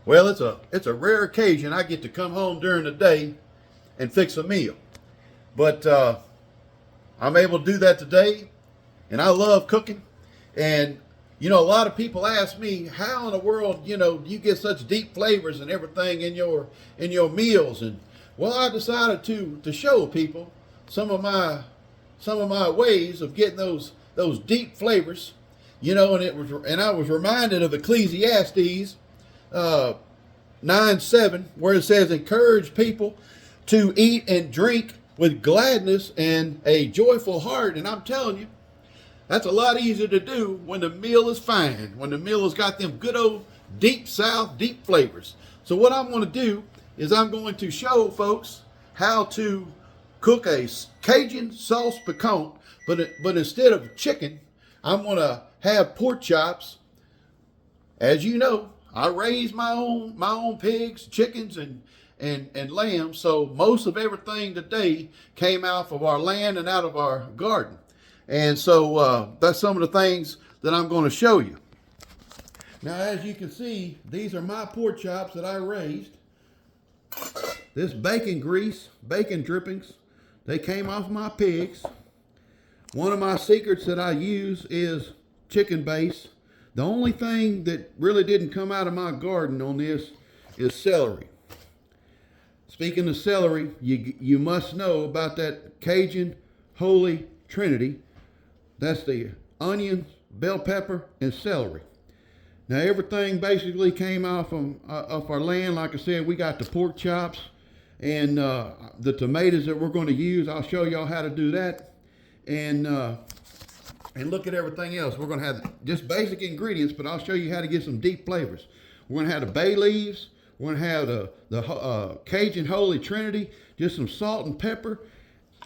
Well, it's a rare occasion I get to come home during the day and fix a meal. But I'm able to do that today, and I love cooking. And a lot of people ask me, how in the world, do you get such deep flavors and everything in your meals? And well, I decided to show people some of my ways of getting those deep flavors. And I was reminded of Ecclesiastes 9:7, where it says, encourage people to eat and drink with gladness and a joyful heart. And I'm telling you, that's a lot easier to do when the meal is fine, when the meal has got them good old deep south, deep flavors. So what I'm going to do is I'm going to show folks how to cook a Cajun sauce piquant, but instead of chicken, I'm going to have pork chops. As you know, I raise my own pigs, chickens, and lambs. So most of everything today came out of our land and out of our garden. And so that's some of the things that I'm going to show you. Now, as you can see, these are my pork chops that I raised. This bacon grease, bacon drippings, they came off my pigs. One of my secrets that I use is chicken base. The only thing that really didn't come out of my garden on this is celery. Speaking of celery, you must know about that Cajun Holy Trinity. That's the onions, bell pepper, and celery. Now everything basically came out off our land. Like I said, we got the pork chops and the tomatoes that we're going to use. I'll show y'all how to do that. And look at everything else. We're going to have just basic ingredients, but I'll show you how to get some deep flavors. We're going to have the bay leaves. We're going to have the Cajun Holy Trinity, just some salt and pepper.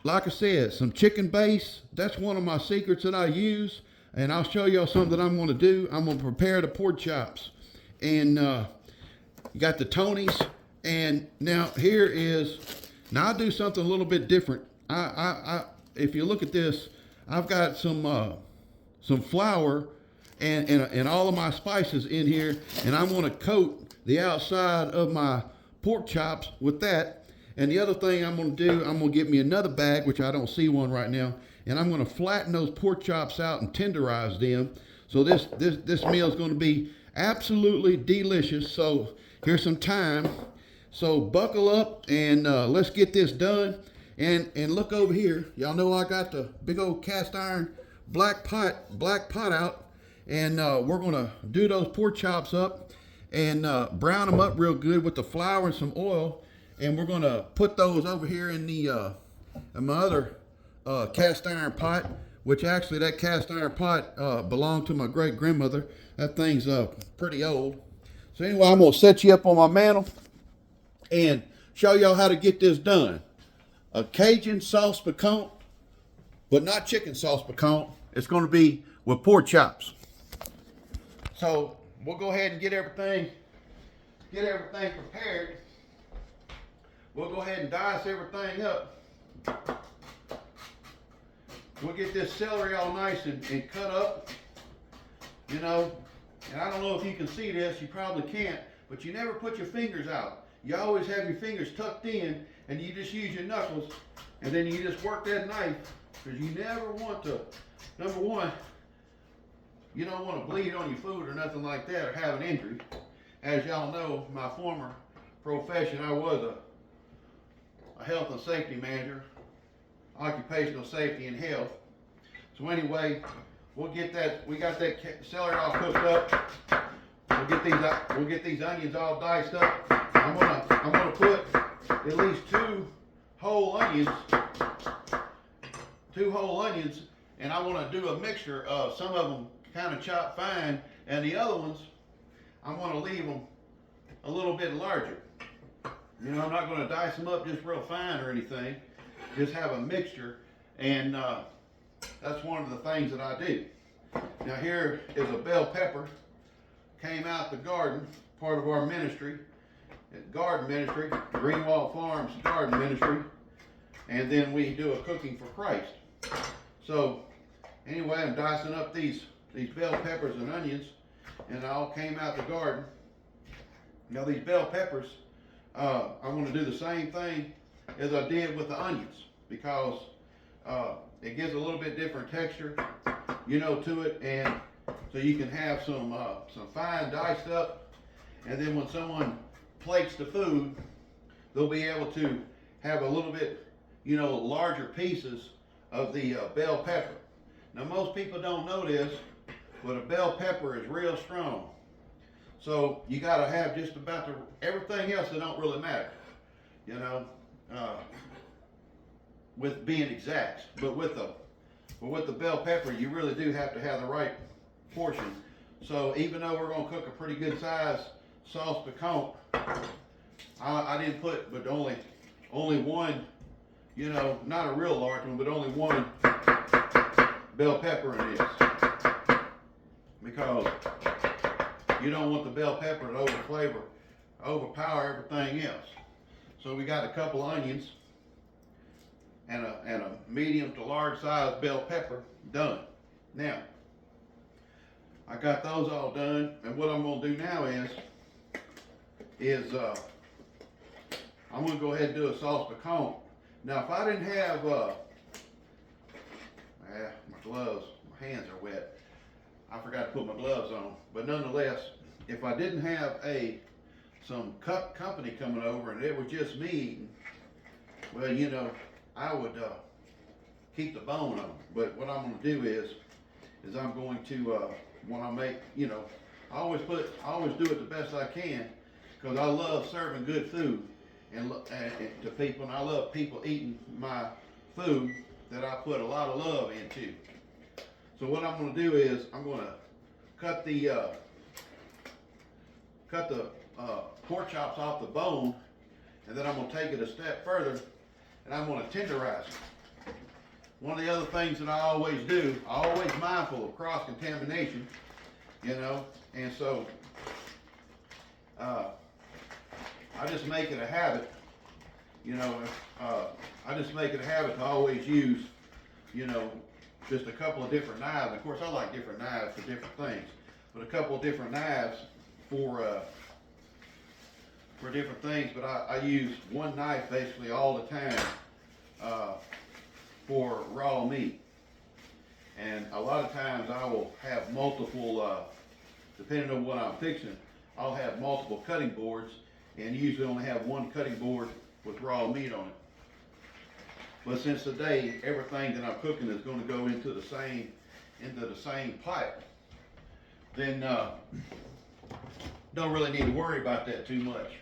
Like I said, some chicken base. That's one of my secrets that I use. And I'll show y'all something that I'm going to do. I'm going to prepare the pork chops. And you got the Tonys. And now here is, now I do something a little bit different. If you look at this, I've got some flour and all of my spices in here. And I'm going to coat the outside of my pork chops with that. And the other thing I'm going to do, I'm going to get me another bag, which I don't see one right now, and I'm going to flatten those pork chops out and tenderize them. So this meal is going to be absolutely delicious. So here's some thyme. So buckle up and let's get this done. And look over here. Y'all know I got the big old cast iron black pot out, and we're going to do those pork chops up and brown them up real good with the flour and some oil. And we're going to put those over here in my other cast iron pot, which actually that cast iron pot belonged to my great grandmother. That thing's pretty old. So anyway, I'm going to set you up on my mantle and show y'all how to get this done. A Cajun sauce piquant, but not chicken sauce piquant. It's going to be with pork chops. So we'll go ahead and get everything prepared. We'll go ahead and dice everything up. We'll get this celery all nice and cut up, and I don't know if you can see this, you probably can't, but you never put your fingers out. You always have your fingers tucked in, and you just use your knuckles, and then you just work that knife, because you never want to, number one, you don't want to bleed on your food or nothing like that, or have an injury. As y'all know, my former profession, I was a health and safety manager, occupational safety and health. So anyway, we got that celery all cooked up. We'll get these onions all diced up. I'm gonna put at least two whole onions, and I want to do a mixture of some of them kind of chopped fine, and the other ones I'm going to leave them a little bit larger. I'm not going to dice them up just real fine or anything. Just have a mixture, and that's one of the things that I do. Now here is a bell pepper. Came out the garden, part of our ministry, garden ministry, Greenwald Farms garden ministry, and then we do a cooking for Christ. So anyway, I'm dicing up these bell peppers and onions, and it all came out the garden. Now these bell peppers, I'm going to do the same thing as I did with the onions, because it gives a little bit different texture, you know, to it, and so you can have some fine diced up, and then when someone plates the food, they'll be able to have a little bit, you know, larger pieces of the bell pepper. Now most people don't know this, but a bell pepper is real strong. So you got to have just about everything else that don't really matter, you know, with being exact. But with the bell pepper, you really do have to have the right portion. So even though we're going to cook a pretty good size sauce piquant, I didn't put but only one, you know, not a real large one, but only one bell pepper in this, because you don't want the bell pepper to overpower everything else. So we got a couple onions and a medium to large size bell pepper done. Now, I got those all done, and what I'm gonna do now is I'm gonna go ahead and do a sauce piquant. Now, if I didn't have my gloves, my hands are wet. I forgot to put my gloves on, but nonetheless, if I didn't have some company coming over and it was just me eating, well, you know, I would keep the bone on. But what I'm going to do is I'm going to when I make, you know, I always do it the best I can, because I love serving good food and to people, and I love people eating my food that I put a lot of love into. So what I'm going to do is I'm going to cut the pork chops off the bone, and then I'm going to take it a step further, and I'm going to tenderize it. One of the other things that I always do, I'm always mindful of cross-contamination, you know, and so I just make it a habit, you know, I just make it a habit to always use, you know, just a couple of different knives. Of course, I like different knives for different things, but a couple of different knives for different things. But I use one knife basically all the time for raw meat, and a lot of times I will have multiple, depending on what I'm fixing, I'll have multiple cutting boards, and usually only have one cutting board with raw meat on it. But since today everything that I'm cooking is going to go into the same pipe, then don't really need to worry about that too much.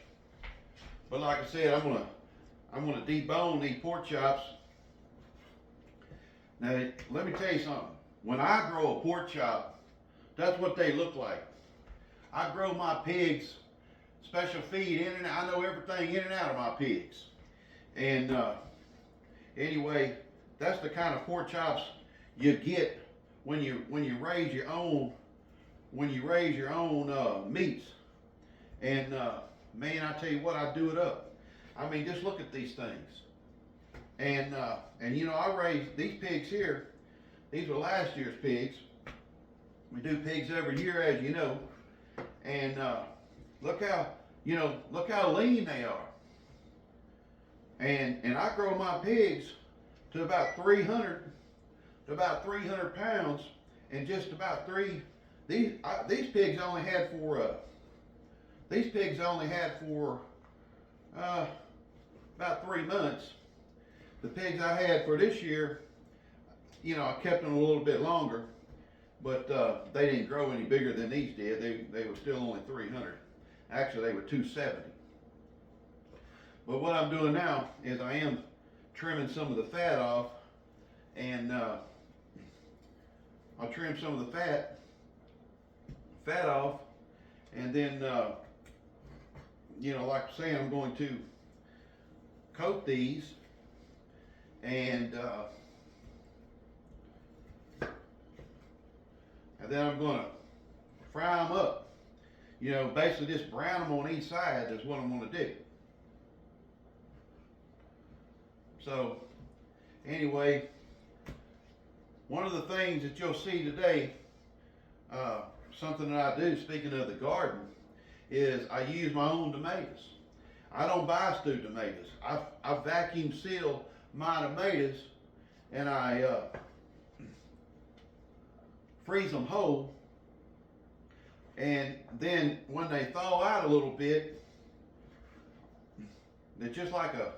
But like I said, I'm gonna debone these pork chops. Now let me tell you something. When I grow a pork chop, that's what they look like. I grow my pigs special feed in and out. I know everything in and out of my pigs. And anyway, that's the kind of pork chops you get when you raise your own meats. And man, I tell you what, I do it up. I mean, just look at these things. And you know, I raised these pigs here. These were last year's pigs. We do pigs every year, as you know. And look how lean they are. And I grow my pigs to about 300 pounds, and just about these pigs only had for about 3 months. The pigs I had for this year, you know, I kept them a little bit longer, but they didn't grow any bigger than these did. They were still only 300. Actually, they were 270. But what I'm doing now is I am trimming some of the fat off, and I'll trim some of the fat off, and then you know, like I say, I'm going to coat these, and then I'm going to fry them up. You know, basically just brown them on each side is what I'm going to do. So anyway, one of the things that you'll see today, something that I do, speaking of the garden, is I use my own tomatoes. I don't buy stewed tomatoes. I vacuum seal my tomatoes, and I freeze them whole. And then when they thaw out a little bit, they're just like a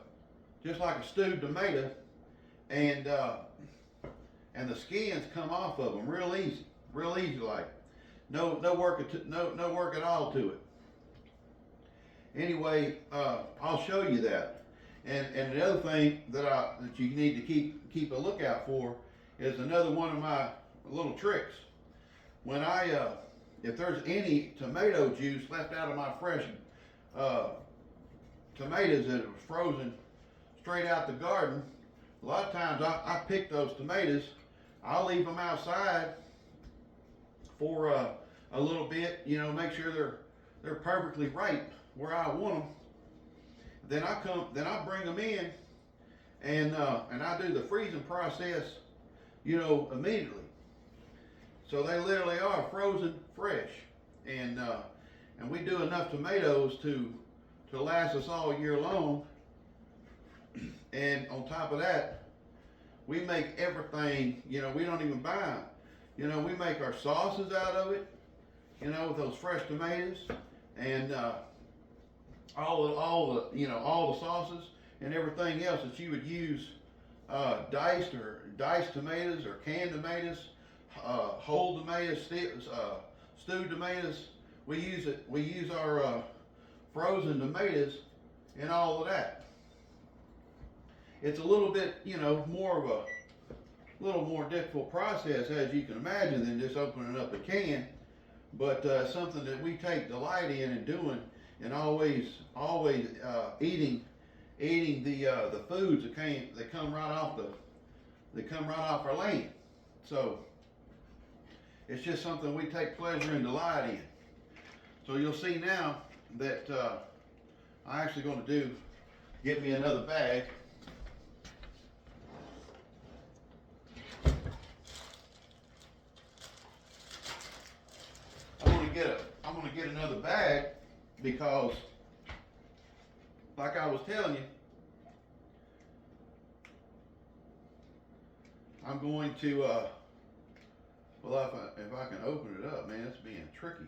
stewed tomato, and the skins come off of them real easy like. No work at all to it. Anyway, I'll show you that. And the other thing that you need to keep a lookout for is another one of my little tricks. When if there's any tomato juice left out of my fresh tomatoes that are frozen straight out the garden, a lot of times I pick those tomatoes. I'll leave them outside for a little bit, make sure they're perfectly ripe where I want them. Then I bring them in, and I do the freezing process, immediately. So they literally are frozen fresh, and we do enough tomatoes to last us all year long. And on top of that, we make everything. We don't even buy them. We make our sauces out of it. With those fresh tomatoes, and all the sauces and everything else that you would use, diced tomatoes or canned tomatoes, whole tomatoes, stewed tomatoes. We use our frozen tomatoes and all of that. It's a little bit, more of a little more difficult process, as you can imagine, than just opening up a can. But something that we take delight in and doing, and always eating the foods that come right off our land. So it's just something we take pleasure and delight in. So you'll see now that I'm actually going to get me another bag. I'm going to get another bag because, like I was telling you, I'm going to, well, if I can open it up, man, it's being tricky.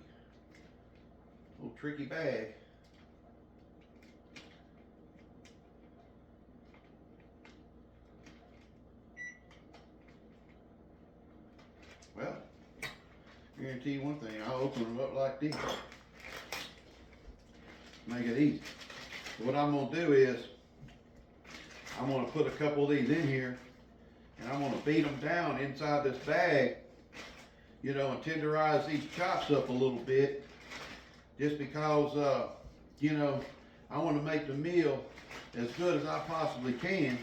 A little tricky bag. Well, guarantee you one thing, I'll open them up like this. Make it easy. What I'm going to do is, I'm going to put a couple of these in here, and I'm going to beat them down inside this bag, and tenderize these chops up a little bit, just because, I want to make the meal as good as I possibly can,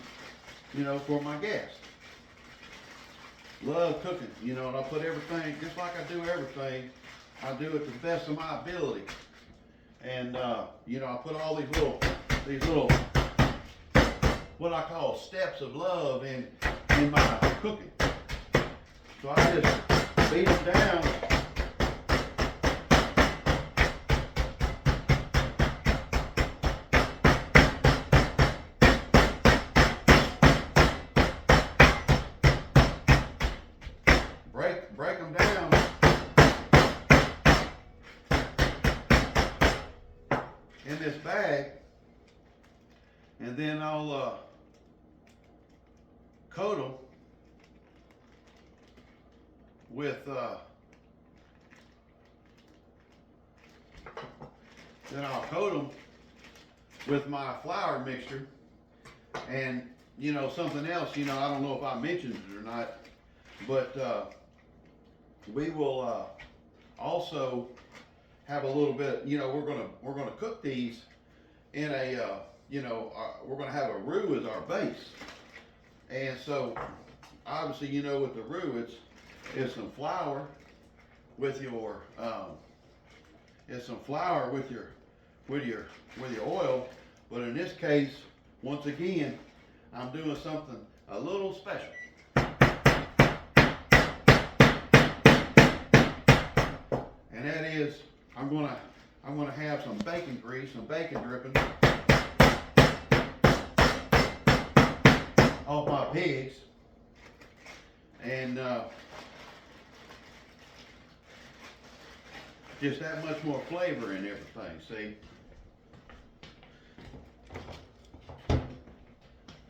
for my guests. Love cooking, and I put everything, just like I do everything, I do it to the best of my ability. And, I put all these little, what I call steps of love in my cooking. So I just beat them down. Break them down in this bag, and then I'll coat them with my flour mixture, and something else. I don't know if I mentioned it or not, but we will also have a little bit. We're gonna cook these in a we're gonna have a roux as our base, and so obviously with the roux it's some flour with your with your oil, but in this case, once again, I'm doing something a little special. And that is, I'm gonna I'm going to have some bacon grease, some bacon dripping off my pigs, and just that much more flavor in everything, see?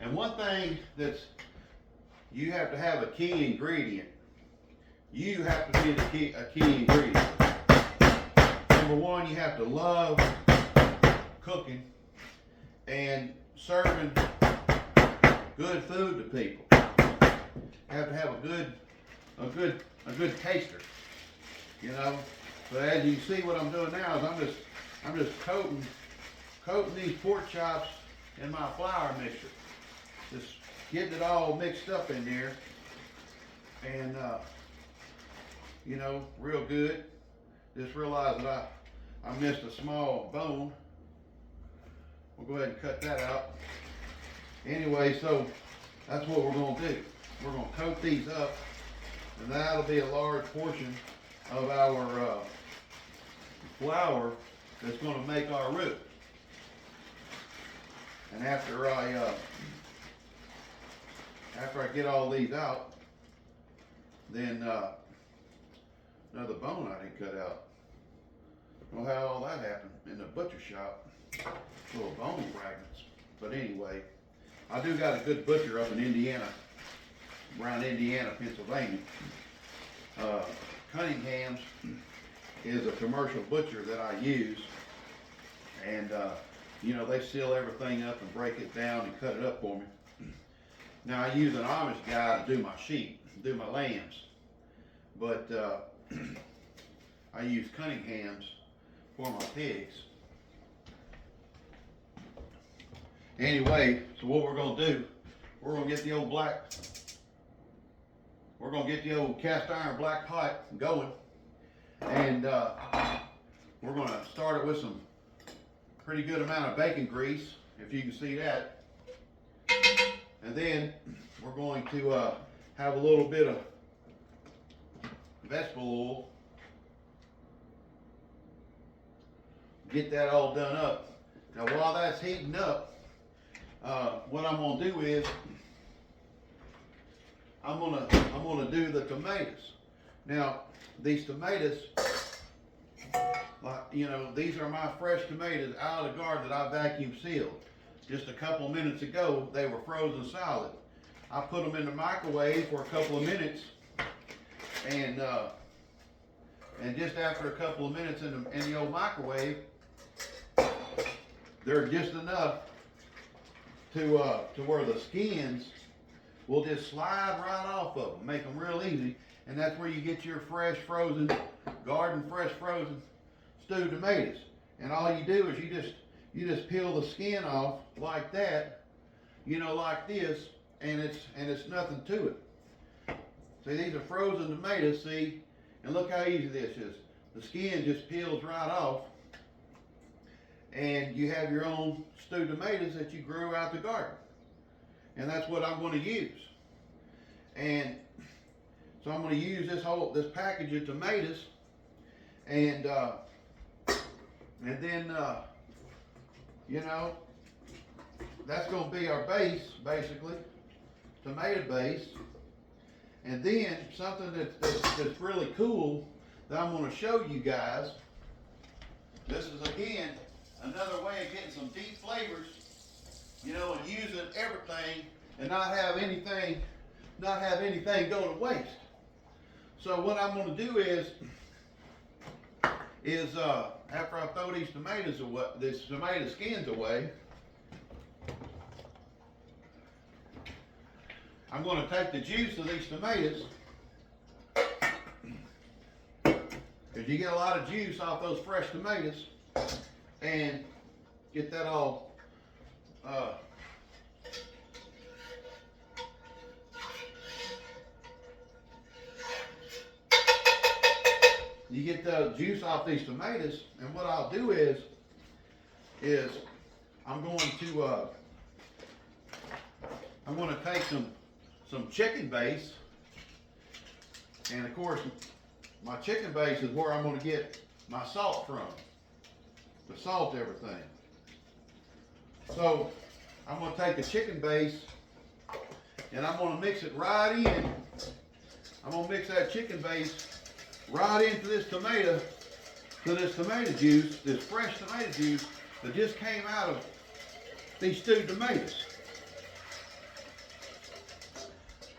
And one thing you have to have a key ingredient. You have to be a key ingredient. Number one, you have to love cooking and serving good food to people. You have to have a good taster, you know. But as you see, what I'm doing now is I'm just coating these pork chops in my flour mixture, just getting it all mixed up in there, and you know, real good. Just realized that I missed a small bone. We'll go ahead and cut that out. Anyway, so that's what we're going to do. We're going to coat these up, and that'll be a large portion of our flour that's going to make our roux. And after I get all these out, then another bone I didn't cut out. I don't know how all that happened in the butcher shop. Little bone fragments. But anyway, I do got a good butcher up in Indiana, around Indiana, Pennsylvania. Cunningham's is a commercial butcher that I use, and you know, they seal everything up and break it down and cut it up for me. Now I use an Amish guy to do my sheep, do my lambs, but I use Cunningham's for my pigs. Anyway, so what we're going to do, we're going to get the old cast iron black pot going, and we're going to start it with some pretty good amount of bacon grease, if you can see that. And then we're going to have a little bit of vegetable oil. Get that all done up. Now while that's heating up, what I'm going to do is I'm going to do the tomatoes. Now these tomatoes, like, you know, these are my fresh tomatoes out of the garden that I vacuum sealed. Just a couple of minutes ago, they were frozen solid. I put them in the microwave for a couple of minutes, and just after a couple of minutes in the old microwave, they're just enough to where the skins will just slide right off of them, make them real easy, and that's where you get your fresh frozen stewed tomatoes. And all you do is you just peel the skin off like that, you know, like this, and it's nothing to it. See, these are frozen tomatoes, see, and look how easy this is. The skin just peels right off, and you have your own stewed tomatoes that you grew out the garden. And that's what I'm going to use. And so I'm going to use this package of tomatoes, and then you know, that's going to be our base, basically, tomato base. And then something that's really cool that I'm going to show you guys. This is again another way of getting some deep flavors, you know, and using everything and not have anything go to waste. So what I'm going to do is after I throw these tomatoes away, these tomato skins away, I'm going to take the juice of these tomatoes, because you get a lot of juice off those fresh tomatoes, and get that all you get the juice off these tomatoes, and what I'll do is I'm going to take some chicken base, and of course my chicken base is where I'm going to get my salt from. to salt everything. So I'm going to take the chicken base and I'm going to mix it right in. I'm going to mix that chicken base right into this tomato juice, this fresh tomato juice that just came out of these stewed tomatoes.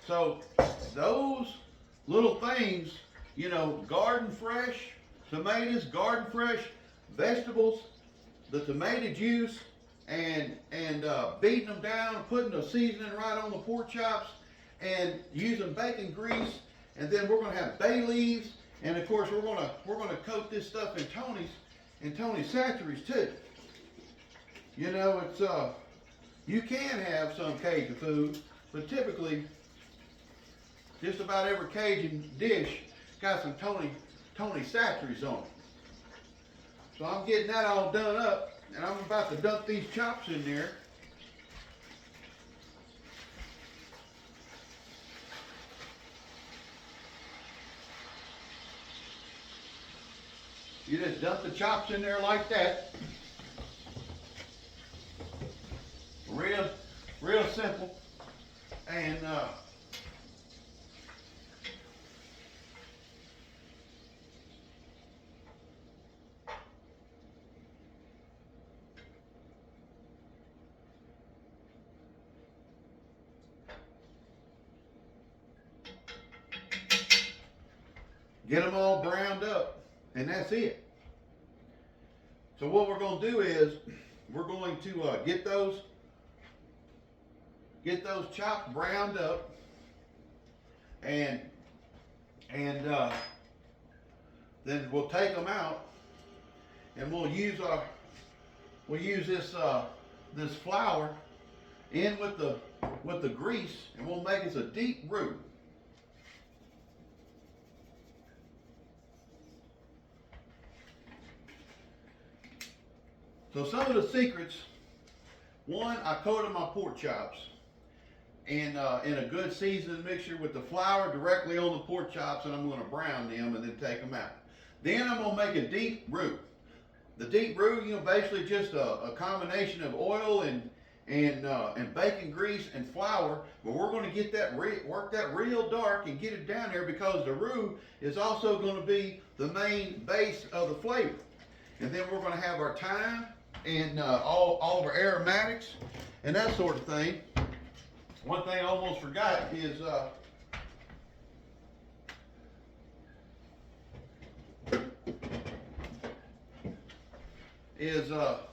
So those little things, you know, garden fresh tomatoes, garden fresh vegetables, the tomato juice, and beating them down, putting the seasoning right on the pork chops, and using bacon grease, and then we're going to have bay leaves, and of course we're going to coat this stuff in Tony's Chachere's too. You know, it's you can have some Cajun food, but typically just about every Cajun dish got some Tony's Chachere's on it. So I'm getting that all done up, and I'm about to dump these chops in there. You just dump the chops in there like that. Real simple. And get them all browned up, and that's it. So what we're going to do is we're going to get those chops browned up, and then we'll take them out, and we'll use this flour in with the grease, and we'll make us a deep roux. So some of the secrets: one, I coated my pork chops in a good seasoned mixture with the flour directly on the pork chops, and I'm going to brown them and then take them out. Then I'm going to make a deep roux. The deep roux, you know, basically just a combination of oil and bacon grease and flour, but we're going to get that work that real dark and get it down there, because the roux is also going to be the main base of the flavor. And then we're going to have our thyme and all of our aromatics and that sort of thing. One thing I almost forgot is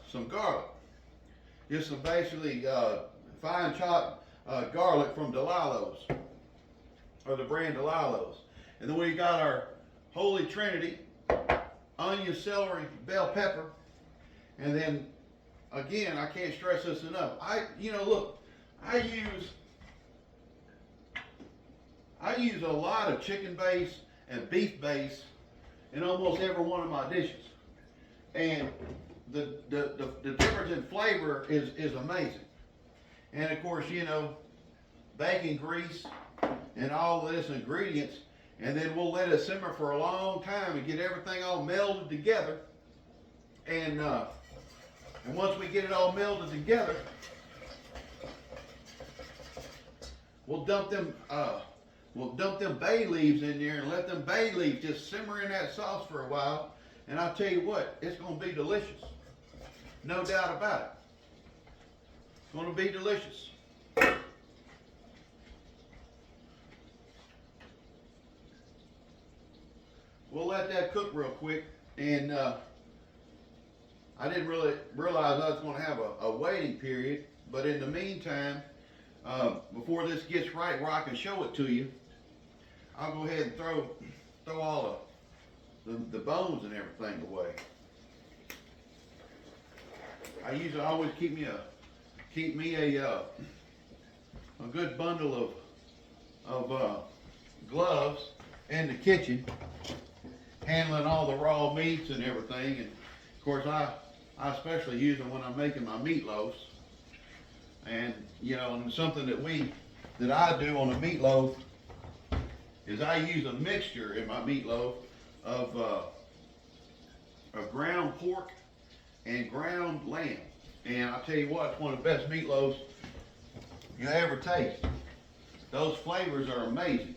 some garlic. Just some basically fine chopped garlic from Delillo's, or the brand Delillo's. And then we got our Holy Trinity: onion, celery, bell pepper. And then again, I can't stress this enough. I use a lot of chicken base and beef base in almost every one of my dishes. And the difference in flavor is amazing. And of course, you know, bacon grease and all of this ingredients, and then we'll let it simmer for a long time and get everything all melded together. And once we get it all melded together, we'll dump them bay leaves in there and let them bay leaves just simmer in that sauce for a while. And I'll tell you what, it's going to be delicious. No doubt about it. It's going to be delicious. We'll let that cook real quick. And I didn't really realize I was going to have a waiting period. But in the meantime, before this gets right where I can show it to you, I'll go ahead and throw all the bones and everything away. I always keep me a good bundle of gloves in the kitchen, handling all the raw meats and everything. And of course, I especially use them when I'm making my meatloafs. And you know, and something that I do on a meatloaf is I use a mixture in my meatloaf of ground pork and ground lamb. And I'll tell you what, it's one of the best meatloafs you ever taste. Those flavors are amazing.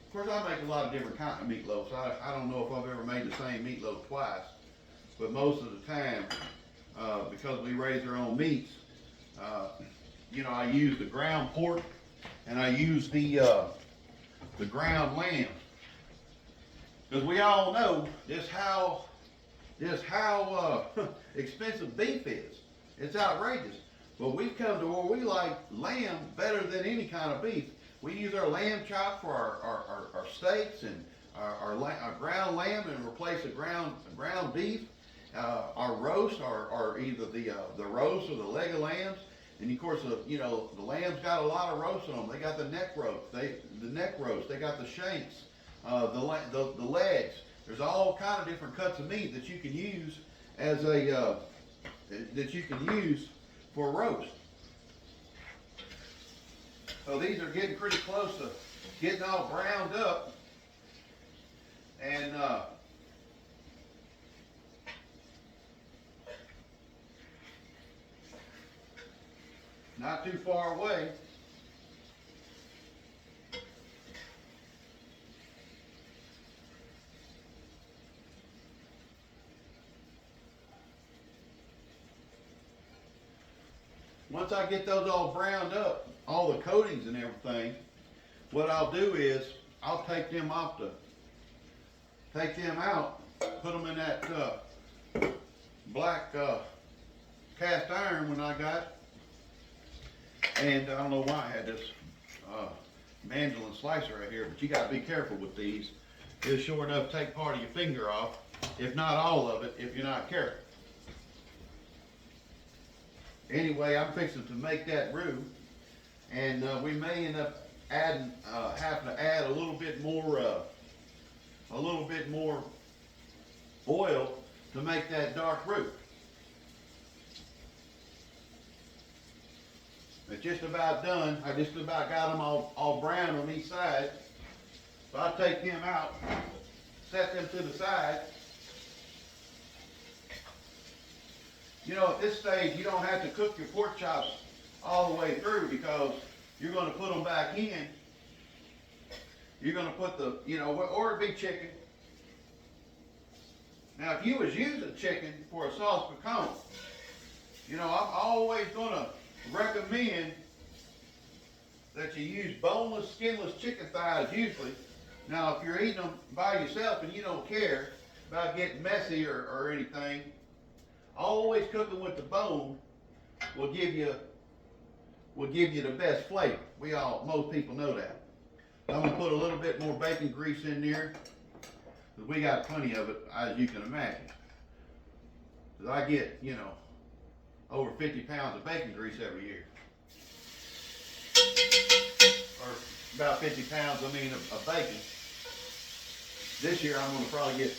Of course, I make a lot of different kinds of meatloafs. I don't know if I've ever made the same meatloaf twice, but most of the time, because we raise our own meats, you know, I use the ground pork and I use the ground lamb. Because we all know just how expensive beef is. It's outrageous. But we've come to where we like lamb better than any kind of beef. We use our lamb chop for our steaks and our ground lamb and replace the ground beef. Our roast, or either the roast or the leg of lambs. And of course, you know, the lamb's got a lot of roast on them. They got the neck roast. They got the shanks. The legs. There's all kind of different cuts of meat that you can use as a for roast. So these are getting pretty close to getting all browned up, and not too far away. Once I get those all browned up, all the coatings and everything, what I'll do is I'll take them out, put them in that black cast iron when I got, and I don't know why I had this mandolin slicer right here, but you got to be careful with these. It'll sure enough take part of your finger off, if not all of it, if you're not careful. Anyway, I'm fixing to make that roux, and we may end up having to add a little bit more oil to make that dark roux. It's just about done. I just about got them all brown on each side. So I'll take them out, set them to the side. You know, at this stage, you don't have to cook your pork chops all the way through, because you're going to put them back in. You're going to put the, you know, or it'd be chicken. Now, if you was using chicken for a sauce piquant, you know, I'm always going to recommend that you use boneless, skinless chicken thighs usually. Now, if you're eating them by yourself and you don't care about getting messy or anything, always cooking with the bone will give you the best flavor. Most people know that. I'm gonna put a little bit more bacon grease in there, because we got plenty of it, as you can imagine. Because I get, you know, over 50 pounds of bacon grease every year. Or about 50 pounds, of bacon. This year I'm gonna probably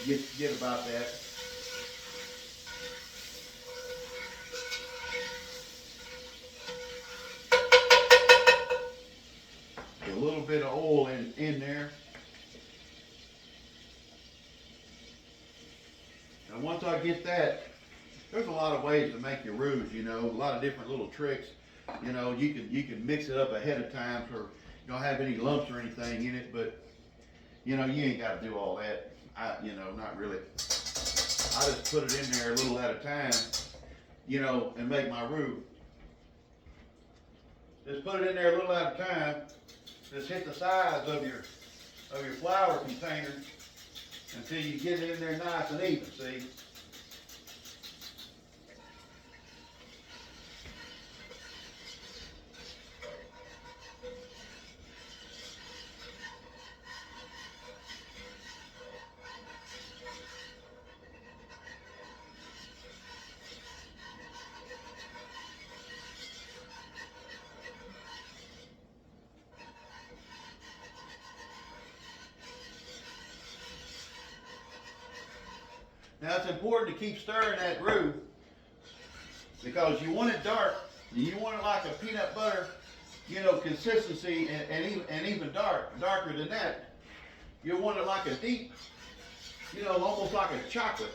get about that. A little bit of oil in there. And once I get that, there's a lot of ways to make your roux, you know, a lot of different little tricks. You know, you can mix it up ahead of time so you don't have any lumps or anything in it, but you know, you ain't got to do all that. You know, not really. I just put it in there a little at a time, you know, and make my roux. Just put it in there a little at a time. Just hit the sides of your flour container until you get it in there nice and even, see? Now it's important to keep stirring that roux, because you want it dark. You want it like a peanut butter, you know, consistency, and even darker than that. You want it like a deep, you know, almost like a chocolate.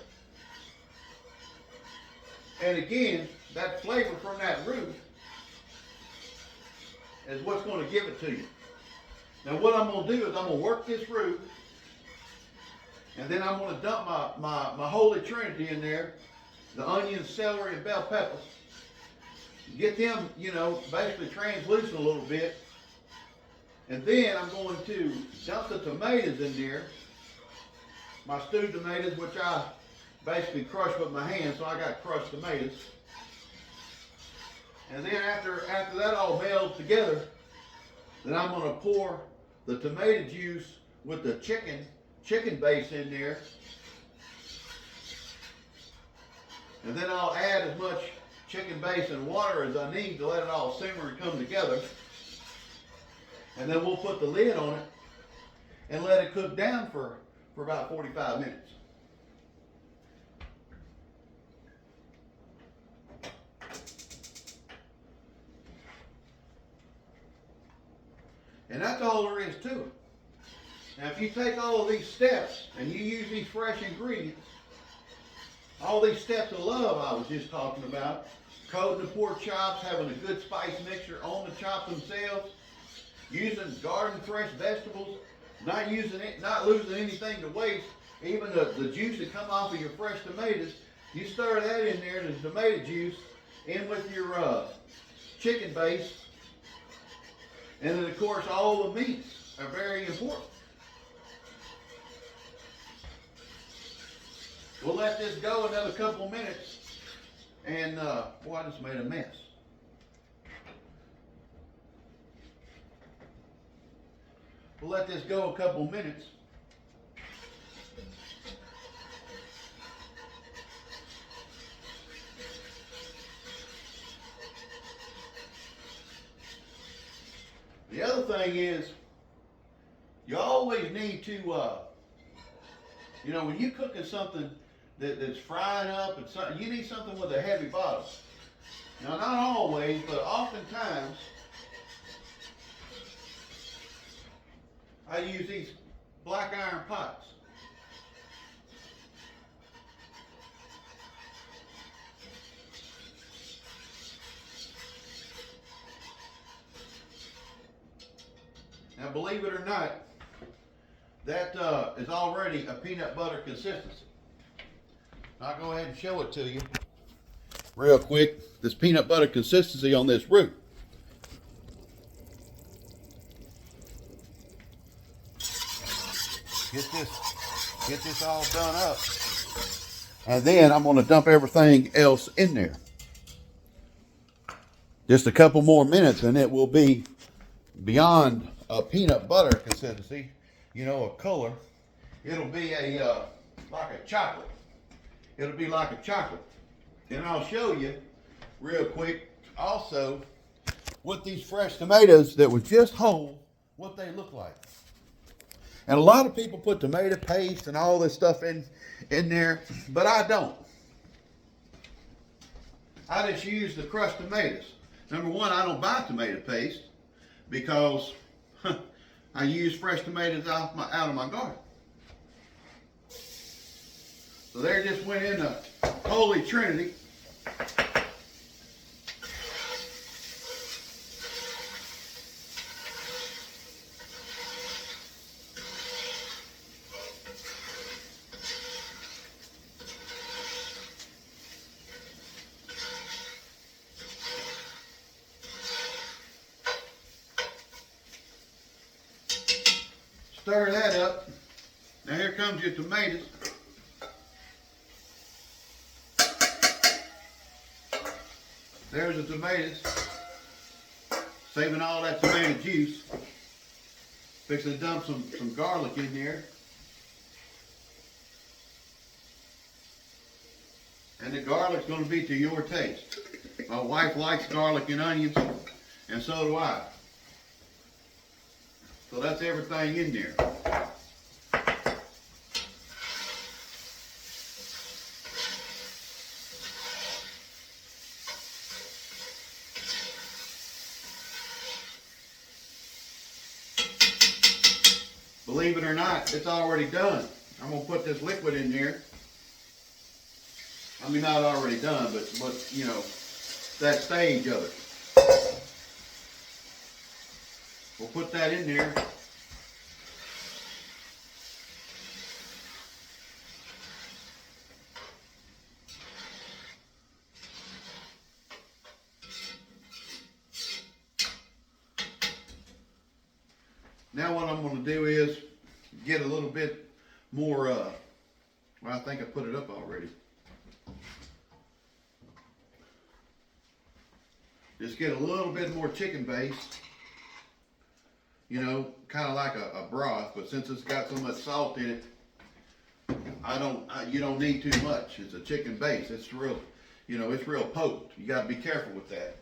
And again, that flavor from that roux is what's going to give it to you. Now what I'm going to do is I'm going to work this roux, and then I'm going to dump my Holy Trinity in there, the onions, celery, and bell peppers. Get them, basically translucent a little bit. And then I'm going to dump the tomatoes in there, my stewed tomatoes, which I basically crushed with my hand, so I got crushed tomatoes. And then after that all melds together, then I'm going to pour the tomato juice with the chicken base in there. And then I'll add as much chicken base and water as I need to let it all simmer and come together. And then we'll put the lid on it and let it cook down for about 45 minutes. And that's all there is to it. Now if you take all of these steps and you use these fresh ingredients, all these steps of love I was just talking about, coating the pork chops, having a good spice mixture on the chops themselves, using garden fresh vegetables, not losing anything to waste, even the juice that come off of your fresh tomatoes, you stir that in there, the tomato juice, in with your chicken base, and then of course all the meats are very important. We'll let this go another couple minutes, and boy, I just made a mess. We'll let this go a couple minutes. The other thing is, you always need to, when you're cooking something that's frying up, and something, you need something with a heavy bottom. Now, not always, but oftentimes, I use these black iron pots. Now, believe it or not, that is already a peanut butter consistency. I'll go ahead and show it to you real quick. This peanut butter consistency on this roux. Get this all done up. And then I'm going to dump everything else in there. Just a couple more minutes and it will be beyond a peanut butter consistency, a color. It'll be like a chocolate. It'll be like a chocolate. And I'll show you real quick also with these fresh tomatoes that were just whole, what they look like. And a lot of people put tomato paste and all this stuff in there, but I don't. I just use the crushed tomatoes. Number one, I don't buy tomato paste because I use fresh tomatoes out of my garden. So there just went in the Holy Trinity. Stir that up. Now here comes your tomatoes. There's the tomatoes. Saving all that tomato juice. Fixing to dump some garlic in there. And the garlic's going to be to your taste. My wife likes garlic and onions, and so do I. So that's everything in there. Believe it or not, it's already done. I'm going to put this liquid in there. I mean, not already done, but you know, that stage of it. We'll put that in there. Now what I'm going to do is get a little bit more, well, I think I put it up already. Just get a little bit more chicken base, you know, kind of like a broth, but since it's got so much salt in it, you don't need too much. It's a chicken base. It's real, you know, it's real potent. You got to be careful with that.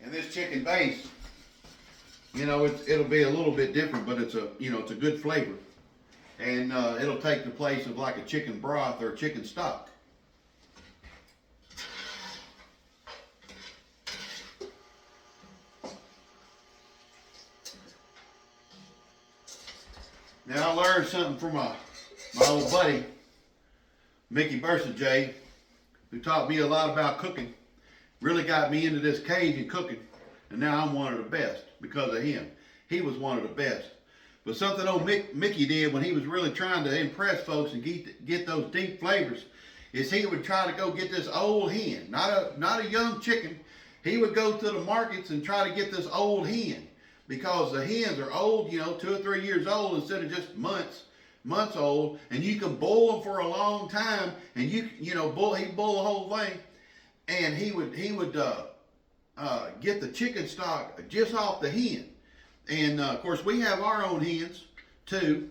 And this chicken base, you know, it'll be a little bit different, but it's a good flavor, and it'll take the place of like a chicken broth or chicken stock. Now I learned something from my old buddy, Mickey J, who taught me a lot about cooking. Really got me into this Cajun cooking, and now I'm one of the best because of him. He was one of the best. But something old Mickey did when he was really trying to impress folks and get those deep flavors is he would try to go get this old hen, not a young chicken. He would go to the markets and try to get this old hen because the hens are old, you know, 2 or 3 years old instead of just months old, and you can boil them for a long time, and he'd boil the whole thing. And he would get the chicken stock just off the hen. And of course we have our own hens too,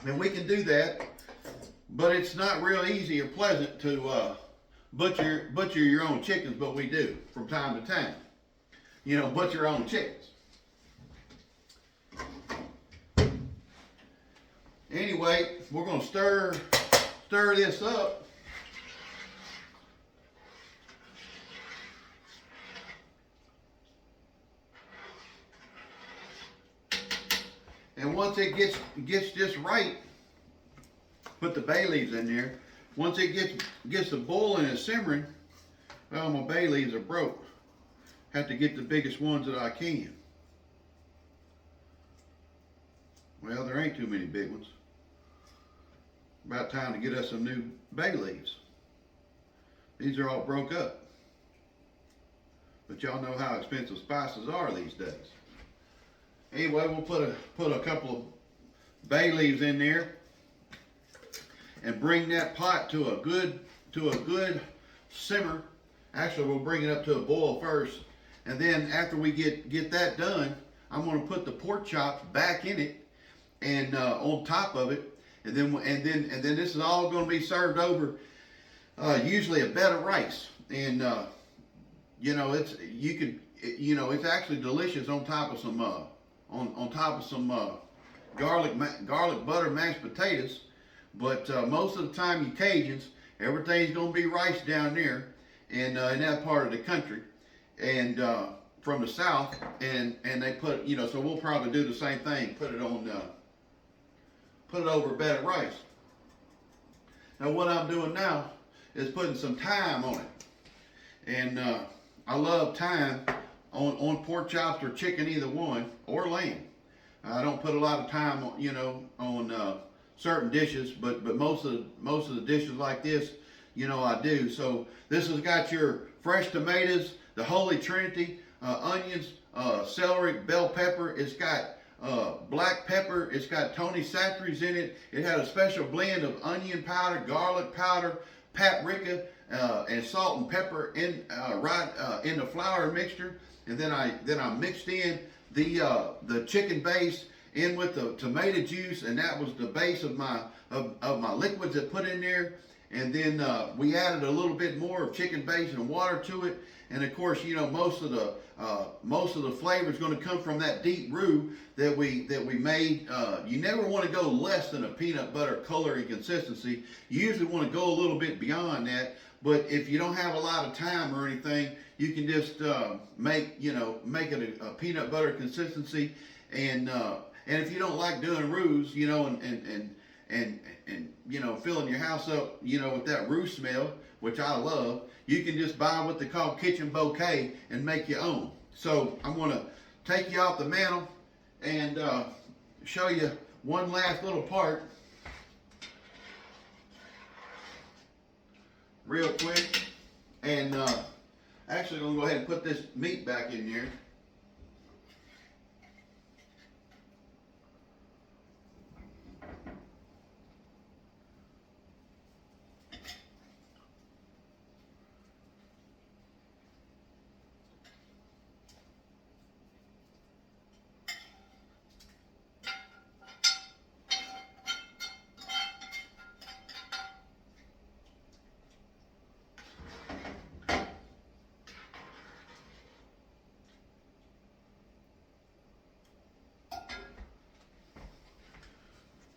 and we can do that, but it's not real easy or pleasant to butcher your own chickens, but we do from time to time. You know, butcher your own chickens. Anyway, we're going to stir this up. And once it gets just right, put the bay leaves in there. Once it gets to boiling and simmering, well, my bay leaves are broke. Have to get the biggest ones that I can. Well, there ain't too many big ones. About time to get us some new bay leaves. These are all broke up. But y'all know how expensive spices are these days. Anyway, we'll put a couple of bay leaves in there and bring that pot to a good simmer. Actually, we'll bring it up to a boil first, and then after we get that done, I'm going to put the pork chops back in it and on top of it, and then this is all going to be served over usually a bed of rice, and you know, it's actually delicious on top of some garlic butter mashed potatoes. But most of the time, you Cajuns, everything's going to be rice down there in that part of the country, and from the south, and they put, you know, so we'll probably do the same thing. Put it over a bed of rice. Now what I'm doing now is putting some thyme on it, and I love thyme on pork chops or chicken, either one, or lamb. I don't put a lot of thyme, you know, on certain dishes, but most of the dishes like this, you know, I do. So this has got your fresh tomatoes, the Holy Trinity, onions, celery, bell pepper. It's got black pepper. It's got Tony Chachere's in it. It had a special blend of onion powder, garlic powder, paprika, and salt and pepper in the flour mixture. And then I mixed in the chicken base in with the tomato juice, and that was the base of my liquids that put in there. And then we added a little bit more of chicken base and water to it. And of course, you know, most of the flavor is going to come from that deep roux that we made. You never want to go less than a peanut butter coloring consistency. You usually want to go a little bit beyond that. But if you don't have a lot of time or anything, you can just make it a peanut butter consistency. And if you don't like doing roux, you know, and you know, filling your house up, you know, with that roux smell, which I love, you can just buy what they call kitchen bouquet and make your own. So I'm going to take you off the mantle and show you one last little part real quick. And actually I'm going to go ahead and put this meat back in there.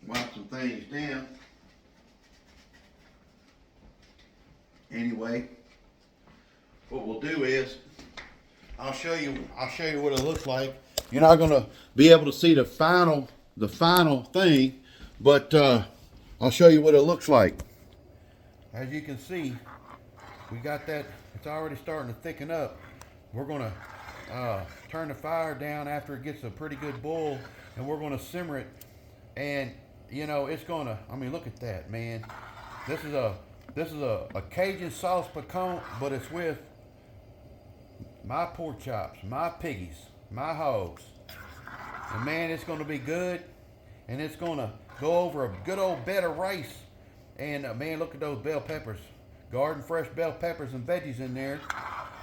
Wipe some things down. Anyway, what we'll do is I'll show you what it looks like. You're not gonna be able to see the final thing, but I'll show you what it looks like. As you can see, we got that. It's already starting to thicken up. We're gonna turn the fire down after it gets a pretty good boil, and we're gonna simmer it. And you know, it's gonna, I mean, look at that, man. This is a Cajun sauce piquant, but it's with my pork chops, my piggies, my hogs. And man, it's gonna be good. And it's gonna go over a good old bed of rice. And man, look at those bell peppers. Garden fresh bell peppers and veggies in there.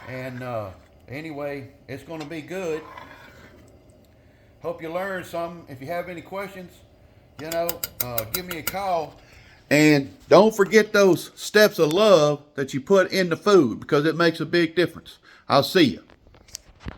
And anyway, it's gonna be good. Hope you learned something. If you have any questions, you know, give me a call. And don't forget those steps of love that you put in the food, because it makes a big difference. I'll see you.